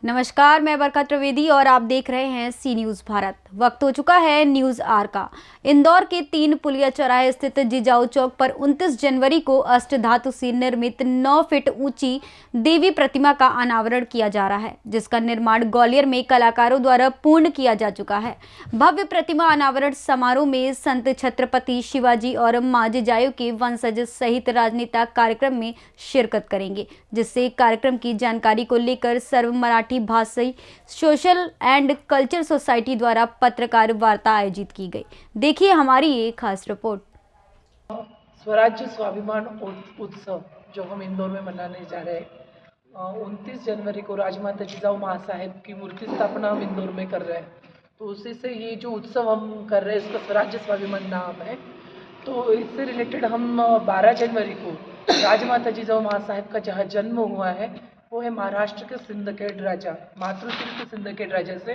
नमस्कार, मैं बरकत त्रिवेदी और आप देख रहे हैं सी न्यूज़ भारत। वक्त हो चुका है न्यूज़ आर का। इंदौर के 3 पुलिया चौराहे स्थित जिजाऊ चौक पर 29 जनवरी को अष्टधातु से निर्मित 9 फीट ऊंची देवी प्रतिमा का अनावरण किया जा रहा है, जिसका निर्माण ग्वालियर में कलाकारों द्वारा पूर्ण किया जा चुका है। भव्य प्रतिमा अनावरण समारोह में संत छत्रपति शिवाजी और मां जिजाऊ के वंशज सहित राजनेता कार्यक्रम में शिरकत करेंगे, जिससे कार्यक्रम की जानकारी को लेकर सर्व मराठी भाषी सोशल एंड कल्चर सोसाइटी द्वारा पत्रकार वार्ता आयोजित की गई। देखिए हमारी ये खास रिपोर्ट। स्वराज्य स्वाभिमान उत्सव जो हम इंदौर में मनाने जा रहे हैं, 29 जनवरी को राजमाता जिजाऊ महासाहेब की मूर्ति स्थापना हम इंदौर में कर रहे हैं। तो उसी से ये जो उत्सव हम कर रहे हैं इसका स्वराज्य स्वाभिमान नाम है। तो इससे रिलेटेड हम 12 जनवरी को राजमाता जिजाऊ महासाहेब का जहाँ जन्म हुआ है वो है महाराष्ट्र के सिंदखेड राजा, मातृतीर्थ सिंदखेड राजा से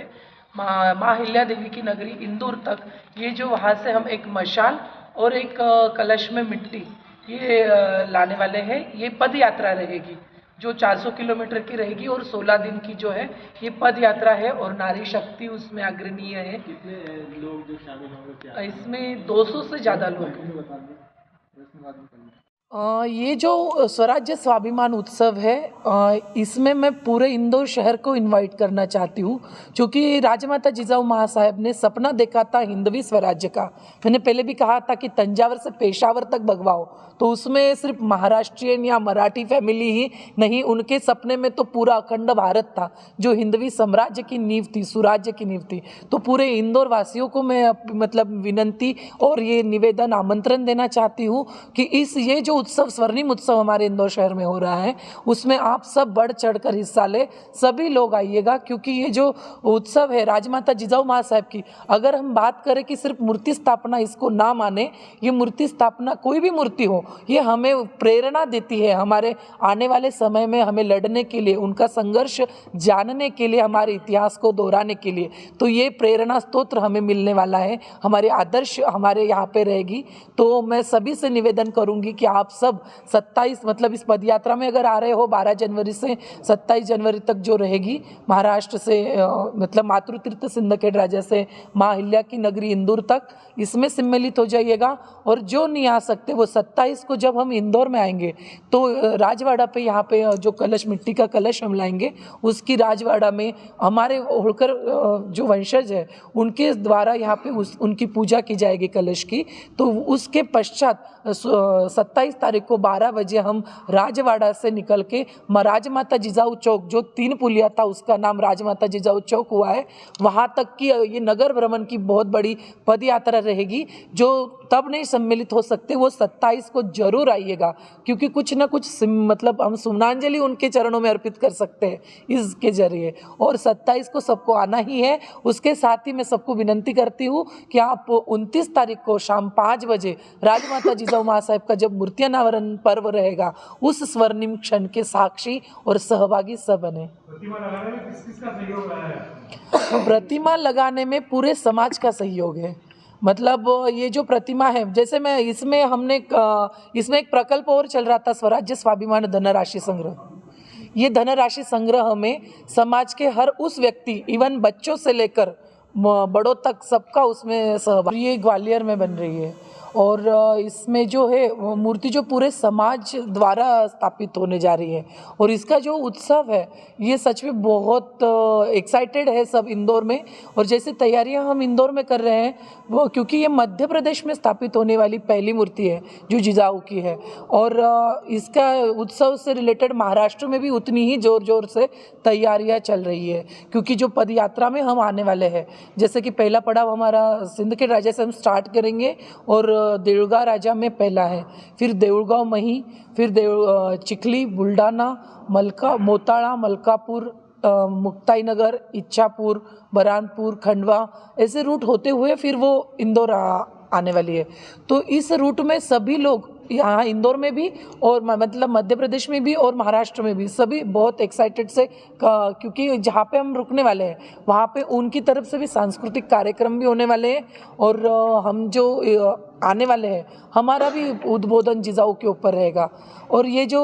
माँ हिल्या देवी की नगरी इंदौर तक। ये जो वहाँ से हम एक मशाल और एक कलश में मिट्टी ये लाने वाले हैं। ये पद यात्रा रहेगी जो 400 किलोमीटर की रहेगी और 16 दिन की जो है ये पद यात्रा है और नारी शक्ति उसमें अग्रणीय है। कितने लोग जो शामिल होंगे इसमें 200 से ज़्यादा लोग। ये जो स्वराज्य स्वाभिमान उत्सव है, इसमें मैं पूरे इंदौर शहर को इनवाइट करना चाहती हूँ, क्योंकि राजमाता जिजाऊ महासाहेब ने सपना देखा था हिंदवी स्वराज्य का। मैंने पहले भी कहा था कि तंजावर से पेशावर तक भगवाओ, तो उसमें सिर्फ महाराष्ट्रियन या मराठी फैमिली ही नहीं, उनके सपने में तो पूरा अखंड भारत था जो हिंदवी साम्राज्य की नींव थी, सुराज्य की नींव थी। तो पूरे इंदौर वासियों को मैं विनंती और ये निवेदन आमंत्रण देना चाहती हूँ कि ये जो उत्सव, स्वर्णिम उत्सव हमारे इंदौर शहर में हो रहा है, उसमें आप सब बढ़ चढ़कर हिस्सा ले, सभी लोग आइएगा। क्योंकि ये जो उत्सव है राजमाता जिजाऊ महासाहेब की, अगर हम बात करें कि सिर्फ मूर्ति स्थापना इसको ना माने, ये मूर्ति स्थापना कोई भी मूर्ति हो, ये हमें प्रेरणा देती है हमारे आने वाले समय में हमें लड़ने के लिए, उनका संघर्ष जानने के लिए, हमारे इतिहास को दोहराने के लिए। तो ये प्रेरणा स्तोत्र हमें मिलने वाला है, हमारे आदर्श हमारे यहाँ पे रहेगी। तो मैं सभी से निवेदन करूँगी कि आप सब 27 इस पदयात्रा में अगर आ रहे हो, 12 जनवरी से 27 जनवरी तक जो रहेगी, महाराष्ट्र से मातृतीर्थ सिंदखेड राजा से माँ हिल्या की नगरी इंदौर तक, इसमें सम्मिलित हो जाइएगा। और जो नहीं आ सकते वो 27 को जब हम इंदौर में आएंगे तो राजवाड़ा पे, यहाँ पे जो कलश, मिट्टी का कलश हम लाएंगे, उसकी राजवाड़ा में हमारे होलकर जो वंशज है उनके द्वारा यहाँ पे उनकी पूजा की जाएगी कलश की। तो उसके पश्चात 27 तारीख को 12 बजे हम राजवाड़ा से निकल के राजमाता जिजाऊ चौक, जो 3 पुलिया था उसका नाम राजमाता जिजाऊ चौक हुआ है, वहाँ तक की ये नगर भ्रमण की बहुत बड़ी पद यात्रा रहेगी। जो तब नहीं सम्मिलित हो सकते वो 27 को जरूर आइएगा, क्योंकि कुछ ना कुछ हम सुमनांजलि उनके चरणों में अर्पित कर सकते हैं इसके जरिए। और 27 को सबको आना ही है। उसके साथ ही मैं सबको विनंती करती हूँ कि आप 29 तारीख को शाम 5 बजे राजमाता जिजाऊ महासाहेब का जब मूर्ति अनावरण पर्व रहेगा, उस स्वर्णिम क्षण के साक्षी और सहभागी सब बने। प्रतिमा लगाने में किस-किसका सहयोग रहा है? प्रतिमा लगाने में पूरे समाज का सहयोग है। ये जो प्रतिमा है, जैसे मैं इसमें एक प्रकल्प और चल रहा था, स्वराज्य स्वाभिमान धनराशि संग्रह। ये धनराशि संग्रह में समाज के हर उस व्यक्ति, इवन बच्चों से लेकर बड़ों तक, सबका उसमें सहभाग। ये ग्वालियर में बन रही है और इसमें जो है वो मूर्ति जो पूरे समाज द्वारा स्थापित होने जा रही है। और इसका जो उत्सव है ये सच में बहुत एक्साइटेड है सब इंदौर में। और जैसे तैयारियां हम इंदौर में कर रहे हैं वो, क्योंकि ये मध्य प्रदेश में स्थापित होने वाली पहली मूर्ति है जो जिजाऊ की है। और इसका उत्सव से रिलेटेड महाराष्ट्र में भी उतनी ही जोर से तैयारियां चल रही है, क्योंकि जो पद यात्रा में हम आने वाले हैं, जैसे कि पहला पड़ाव हमारा सिंदखेड राजा से हम स्टार्ट करेंगे और देऊळगाव राजा में पहला है, फिर देऊळगाव मही, फिर चिखली, बुलढाणा, मोताळा, मलकापूर, मुक्ताईनगर, इच्छापुर, बरहानपुर, खंडवा, ऐसे रूट होते हुए फिर वो इंदौर आने वाली है। तो इस रूट में सभी लोग यहाँ इंदौर में भी और मध्य प्रदेश में भी और महाराष्ट्र में भी सभी बहुत एक्साइटेड से, क्योंकि जहाँ पे हम रुकने वाले हैं वहाँ पे उनकी तरफ से भी सांस्कृतिक कार्यक्रम भी होने वाले हैं। और हम जो आने वाले हैं, हमारा भी उद्बोधन जिजाऊ के ऊपर रहेगा। और ये जो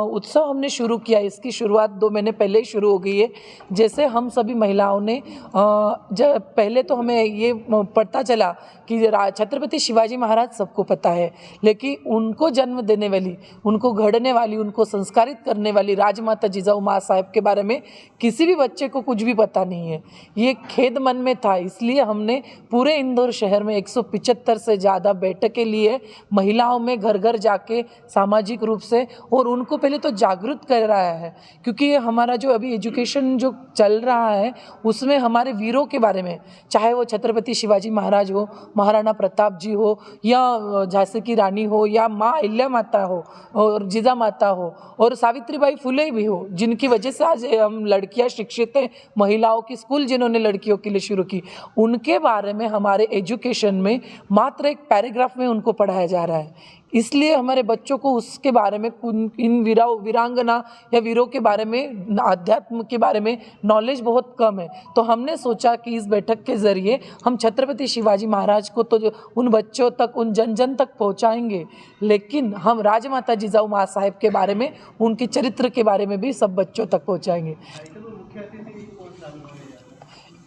उत्सव हमने शुरू किया, इसकी शुरुआत 2 महीने पहले ही शुरू हो गई है। जैसे हम सभी महिलाओं ने जब पहले तो हमें ये पता चला कि छत्रपति शिवाजी महाराज सबको पता है, लेकिन उनको जन्म देने वाली, उनको घड़ने वाली, उनको संस्कारित करने वाली राजमाता जिजाऊ माँ साहेब के बारे में किसी भी बच्चे को कुछ भी पता नहीं है। ये खेद मन में था, इसलिए हमने पूरे इंदौर शहर में 175 से ज़्यादा बैठकें लिए, महिलाओं में घर घर जाके सामाजिक रूप से, और उनको पहले तो जागरूक कर रहा है, क्योंकि ये हमारा जो अभी एजुकेशन जो चल रहा है उसमें हमारे वीरों के बारे में, चाहे वो छत्रपति शिवाजी महाराज हो, महाराणा प्रताप जी हो, या झांसी की रानी हो, या माँ अहिल्या माता हो, और जिजा माता हो, और सावित्रीबाई फुले भी हो, जिनकी वजह से आज हम लड़कियां शिक्षित हैं, महिलाओं की स्कूल जिन्होंने लड़कियों के लिए शुरू की, उनके बारे में हमारे एजुकेशन में मात्र एक पैराग्राफ में उनको पढ़ाया जा रहा है। इसलिए हमारे बच्चों को उसके बारे में, इन वीरांगना या वीरों के बारे में, अध्यात्म के बारे में नॉलेज बहुत कम है। तो हमने सोचा कि इस बैठक के ज़रिए हम छत्रपति शिवाजी महाराज को तो उन बच्चों तक, उन जन जन तक पहुंचाएंगे, लेकिन हम राजमाता जिजाऊ माँ साहेब के बारे में, उनके चरित्र के बारे में भी सब बच्चों तक पहुंचाएंगे।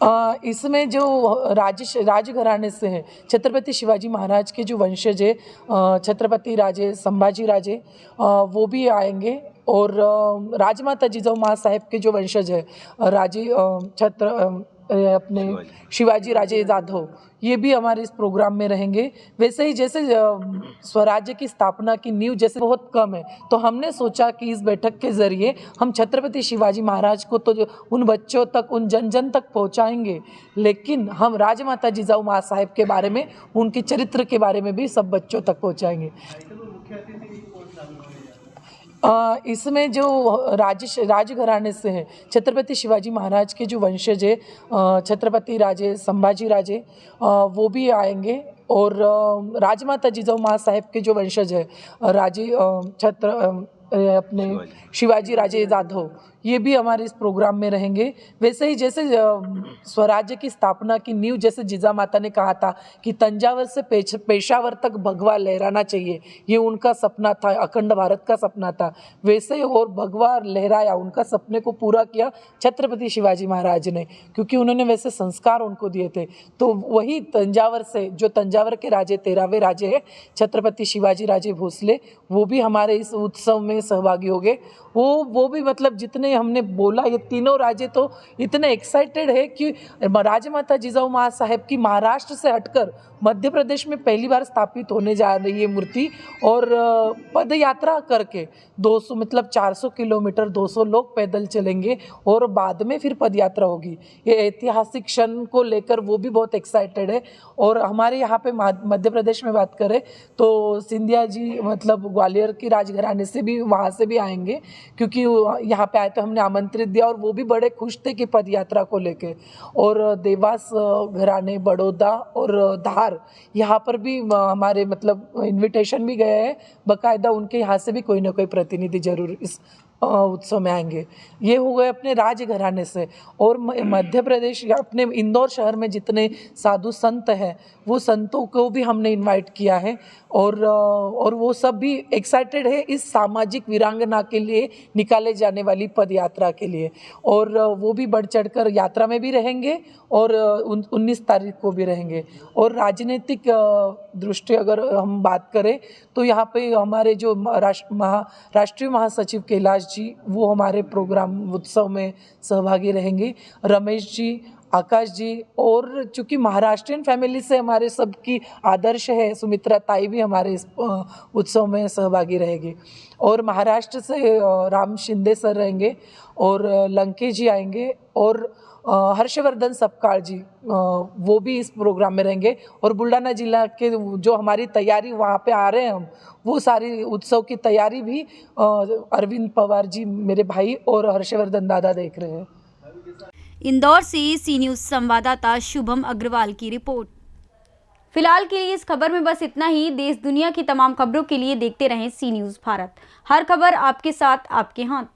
इसमें जो राजघराने से हैं, छत्रपति शिवाजी महाराज के जो वंशज है, छत्रपति राजे संभाजी राजे, वो भी आएंगे, और राजमाता जिजाऊ माँ साहेब के जो वंशज है, अपने शिवाजी राजे जाधव, ये भी हमारे इस प्रोग्राम में रहेंगे। वैसे ही जैसे स्वराज्य की स्थापना की नींव जैसे बहुत कम है, तो हमने सोचा कि इस बैठक के ज़रिए हम छत्रपति शिवाजी महाराज को तो उन बच्चों तक, उन जन जन तक पहुंचाएंगे, लेकिन हम राजमाता जिजाऊ माँ साहेब के बारे में, उनके चरित्र के बारे में भी सब बच्चों तक पहुंचाएंगे। इसमें जो राजघराने से हैं, छत्रपति शिवाजी महाराज के जो वंशज है, छत्रपति राजे संभाजी राजे, वो भी आएंगे, और राजमाता जिजाऊ माँ साहेब के जो वंशज है, अपने शिवाजी राजे जाधव, ये भी हमारे इस प्रोग्राम में रहेंगे। वैसे ही जैसे स्वराज्य की स्थापना की नींव जैसे जिजा माता ने कहा था कि तंजावर से पेशावर तक भगवा लहराना चाहिए, ये उनका सपना था, अखंड भारत का सपना था, वैसे ही और भगवा लहराया, उनका सपने को पूरा किया छत्रपति शिवाजी महाराज ने, क्योंकि उन्होंने वैसे संस्कार उनको दिए थे। तो वही तंजावर से, जो तंजावर के राजे 13वें राजे हैं, छत्रपति शिवाजी राजे भोसले, वो भी हमारे इस उत्सव में सहभागी हो गए। वो भी मतलब जितने हमने बोला, ये तीनों राजे तो इतने एक्साइटेड है कि राजमाता जिजाऊ माँ साहेब की महाराष्ट्र से हटकर मध्य प्रदेश में पहली बार स्थापित होने जा रही है मूर्ति, और पद यात्रा करके 200 मतलब 400 किलोमीटर 200 लोग पैदल चलेंगे, और बाद में फिर पद यात्रा होगी। ये ऐतिहासिक क्षण को लेकर वो भी बहुत एक्साइटेड है। और हमारे यहाँ पे मध्य प्रदेश में बात करें तो सिंधिया जी मतलब ग्वालियर की राजघराने से भी, वहाँ से भी आएंगे, क्योंकि यहाँ पे आए तो हमने आमंत्रित दिया, और वो भी बड़े खुश थे कि पद यात्रा को लेके। और देवास घराने, बड़ौदा और धार, यहाँ पर भी हमारे मतलब इनविटेशन भी गए हैं बकायदा, उनके यहाँ से भी कोई ना कोई प्रतिनिधि जरूर इस उत्सव में आएंगे। ये हो गए अपने राजघराने से। और मध्य प्रदेश या अपने इंदौर शहर में जितने साधु संत हैं, वो संतों को भी हमने इनवाइट किया है, और वो सब भी एक्साइटेड है इस सामाजिक वीरांगना के लिए निकाले जाने वाली पद यात्रा के लिए। और वो भी बढ़ चढ़कर यात्रा में भी रहेंगे, और 19 तारीख को भी रहेंगे। और राजनीतिक दृष्टि अगर हम बात करें तो यहाँ पे हमारे जो राष्ट्रीय महासचिव कैलाश जी, वो हमारे प्रोग्राम उत्सव में सहभागी रहेंगे। रमेश जी, आकाश जी, और चूँकि महाराष्ट्रियन फैमिली से हमारे सबकी आदर्श है, सुमित्रा ताई भी हमारे इस उत्सव में सहभागी रहेगी। और महाराष्ट्र से राम शिंदे सर रहेंगे, और लंके जी आएंगे, और हर्षवर्धन सपकाळ जी, वो भी इस प्रोग्राम में रहेंगे। और बुल्ढाना जिला के जो हमारी तैयारी वहाँ पे आ रहे हैं हम, वो सारी उत्सव की तैयारी भी अरविंद पवार जी मेरे भाई और हर्षवर्धन दादा देख रहे हैं। इंदौर से सी न्यूज़ संवाददाता शुभम अग्रवाल की रिपोर्ट। फिलहाल के लिए इस खबर में बस इतना ही। देश दुनिया की तमाम खबरों के लिए देखते रहें सी न्यूज़ भारत। हर खबर आपके साथ, आपके हाथ।